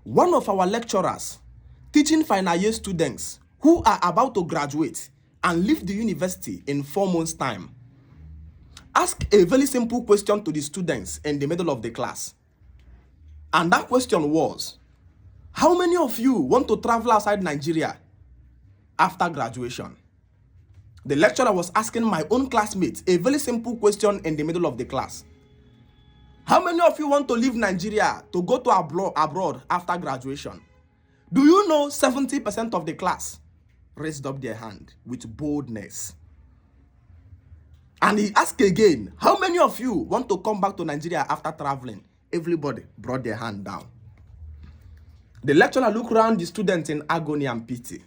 one of our lecturers teaching final year students who are about to graduate and leave the university in 4 months' time, ask a very simple question to the students in the middle of the class. And that question was, how many of you want to travel outside Nigeria after graduation? The lecturer was asking my own classmates a very simple question in the middle of the class. How many of you want to leave Nigeria to go to abroad after graduation? Do you know 70% of the class raised up their hand with boldness? And he asked again, how many of you want to come back to Nigeria after traveling? Everybody brought their hand down. The lecturer looked around the students in agony and pity.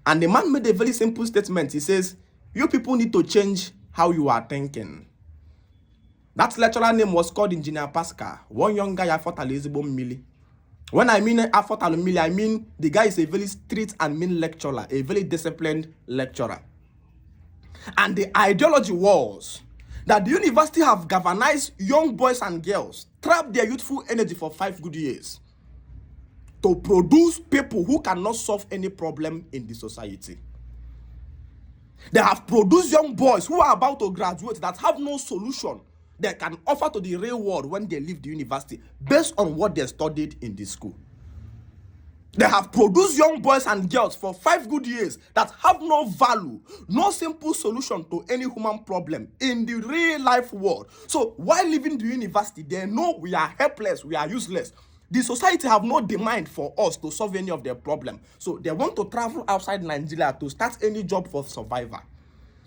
And the man made a very simple statement. He says, you people need to change how you are thinking. That lecturer name was called Engineer Pascal. One young guy I fought Elizabeth Millie. When I mean I fought Millie, I mean the guy is a very strict and mean lecturer, a very disciplined lecturer. And the ideology was that the university have galvanized young boys and girls, trapped their youthful energy for 5 good years to produce people who cannot solve any problem in the society. They have produced young boys who are about to graduate that have no solution they can offer to the real world when they leave the university based on what they studied in the school. They have produced young boys and girls for 5 good years that have no value, no simple solution to any human problem in the real life world. So while leaving the university, they know we are helpless, we are useless. The society have no demand for us to solve any of their problem. So they want to travel outside Nigeria to start any job for survivor.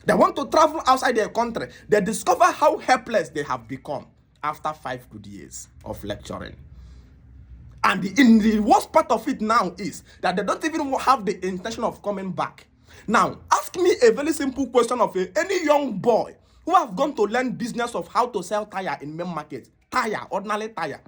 They want to travel outside their country. They discover how helpless they have become after 5 good years of lecturing. And in the worst part of it now is that they don't even have the intention of coming back. Now, ask me a very simple question of any young boy who have gone to learn business of how to sell tire in main market, ordinary tire,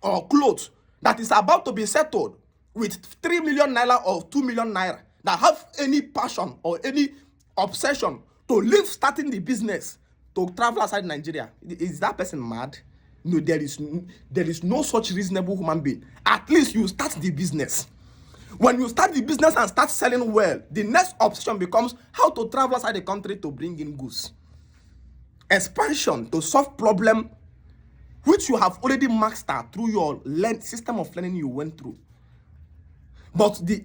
or clothes that is about to be settled with 3 million naira or 2 million naira, that have any passion or any obsession to leave starting the business to travel outside Nigeria. Is that person mad? No, there is no such reasonable human being. At least you start the business. When you start the business and start selling well, the next obsession becomes how to travel outside the country to bring in goods. Expansion to solve problem which you have already mastered through your system of learning you went through. But the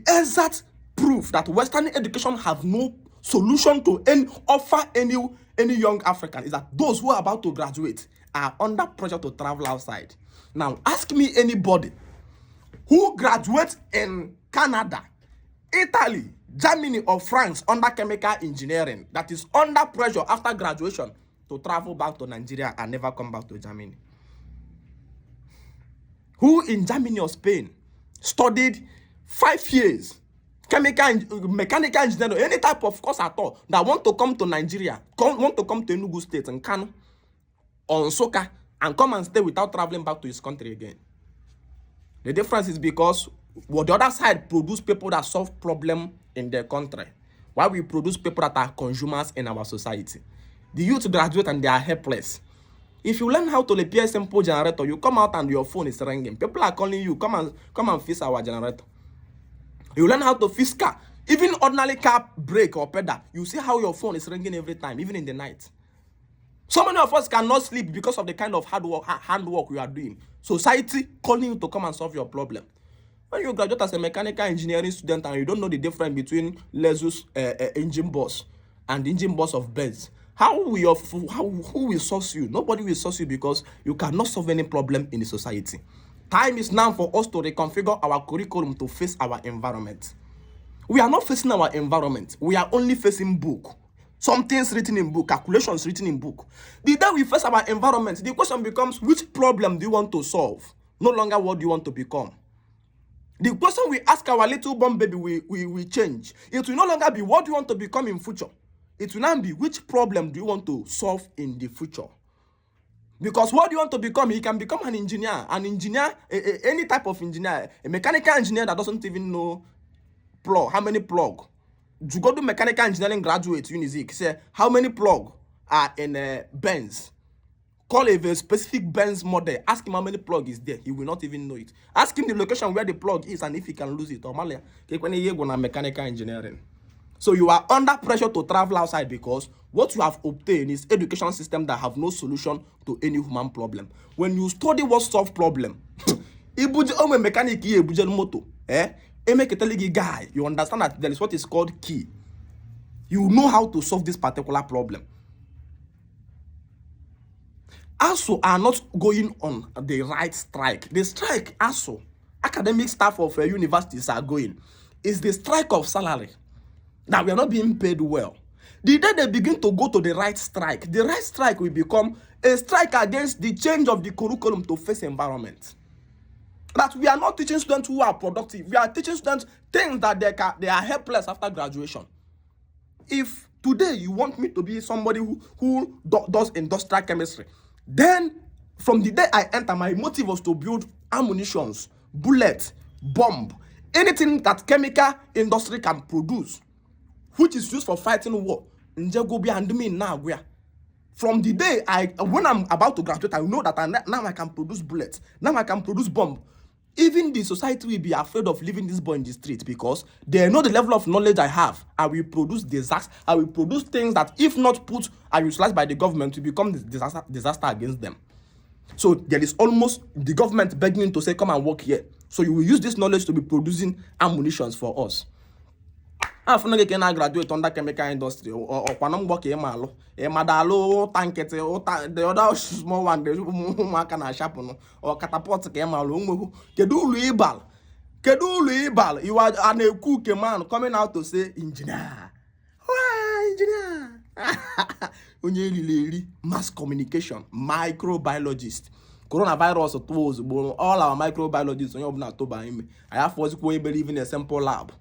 exact proof that Western education have no solution to offer any young African is that those who are about to graduate are under pressure to travel outside. Now, ask me anybody who graduates in Canada, Italy, Germany, or France under chemical engineering that is under pressure after graduation to travel back to Nigeria and never come back to Germany. Who in Germany or Spain studied 5 years mechanical engineering, any type of course at all, that want to come to Nigeria, want to come to Enugu State and Kano or Nsukka and come and stay without traveling back to his country again? The difference is because the other side produce people that solve problem in their country, while we produce people that are consumers in our society. The youth graduate and they are helpless. If you learn how to repair simple generator, you come out and your phone is ringing. People are calling you, come and fix our generator. You learn how to fix car. Even ordinary car brake or pedal, you see how your phone is ringing every time, even in the night. So many of us cannot sleep because of the kind of handwork you are doing. Society calling you to come and solve your problem. When you graduate as a mechanical engineering student and you don't know the difference between Lexus engine boss and the engine boss of Benz, who will source you? Nobody will source you because you cannot solve any problem in the society. Time is now for us to reconfigure our curriculum to face our environment. We are not facing our environment. We are only facing book. Some things written in book, calculations written in book. The day we face our environment, the question becomes, which problem do you want to solve? No longer what do you want to become. The question we ask our little born baby we change. It will no longer be what do you want to become in future. It will now be which problem do you want to solve in the future. Because what do you want to become? He can become an engineer. An engineer, any type of engineer, a mechanical engineer that doesn't even know plug. How many plug? You go to mechanical engineering graduate, Unizik, say how many plug are in Benz? call a specific Benz model. Ask him how many plug is there. He will not even know it. Ask him the location where the plug is and if he can lose it. Mechanical engineering. So you are under pressure to travel outside because what you have obtained is education system that have no solution to any human problem. When you study what solve problem, mechanic moto, guy, you understand that there is what is called key. You know how to solve this particular problem. ASU are not going on the right strike. The strike ASU, academic staff of universities are going, is the strike of salary. That we are not being paid well. The day they begin to go to the right strike will become a strike against the change of the curriculum to face environment. That we are not teaching students who are productive. We are teaching students things that they are helpless after graduation. If today you want me to be somebody who does industrial chemistry, then from the day I enter, my motive was to build ammunitions, bullets, bomb, anything that chemical industry can produce, which is used for fighting war. From the day when I'm about to graduate, I know that now I can produce bullets. Now I can produce bomb. Even the society will be afraid of leaving this boy in the street because they know the level of knowledge I have. I will produce disaster. I will produce things that, if not put and utilized by the government, will become disaster against them. So there is almost the government begging to say, come and work here. So you will use this knowledge to be producing ammunitions for us. After you can graduate under chemical industry or work the other small one, the can sharpen or catapult Kedulu you are a cook man coming out to say engineer. Engineer. Mass communication, microbiologist. Coronavirus tools, all our microbiologists. I have was believe in a simple lab.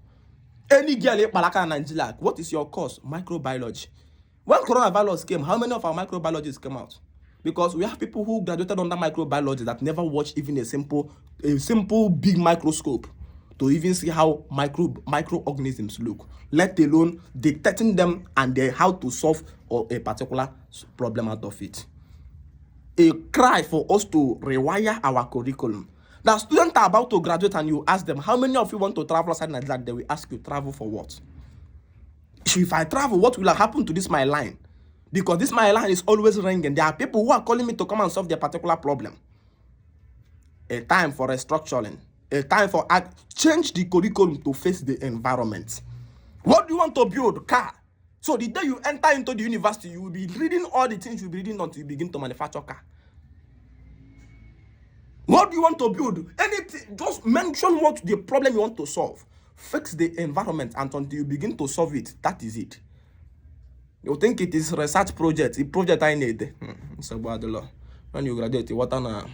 Any girl in Nigeria, what is your course? Microbiology. When coronavirus came, how many of our microbiologists came out? Because we have people who graduated under microbiology that never watched even a simple big microscope to even see how microorganisms look, let alone detecting them and how to solve a particular problem out of it. A cry for us to rewire our curriculum. The students are about to graduate and you ask them, how many of you want to travel outside Nigeria? They will ask you, travel for what? If I travel, what will happen to this my line? Because this my line is always ringing. There are people who are calling me to come and solve their particular problem. A time for restructuring. A time for change the curriculum to face the environment. What do you want to build? Car. So the day you enter into the university, you will be reading all the things you'll be reading until you begin to manufacture car. What do you want to build? Anything, just mention what the problem you want to solve. Fix the environment, and until you begin to solve it, that is it. You think it is research project, a project I need. When you graduate, what an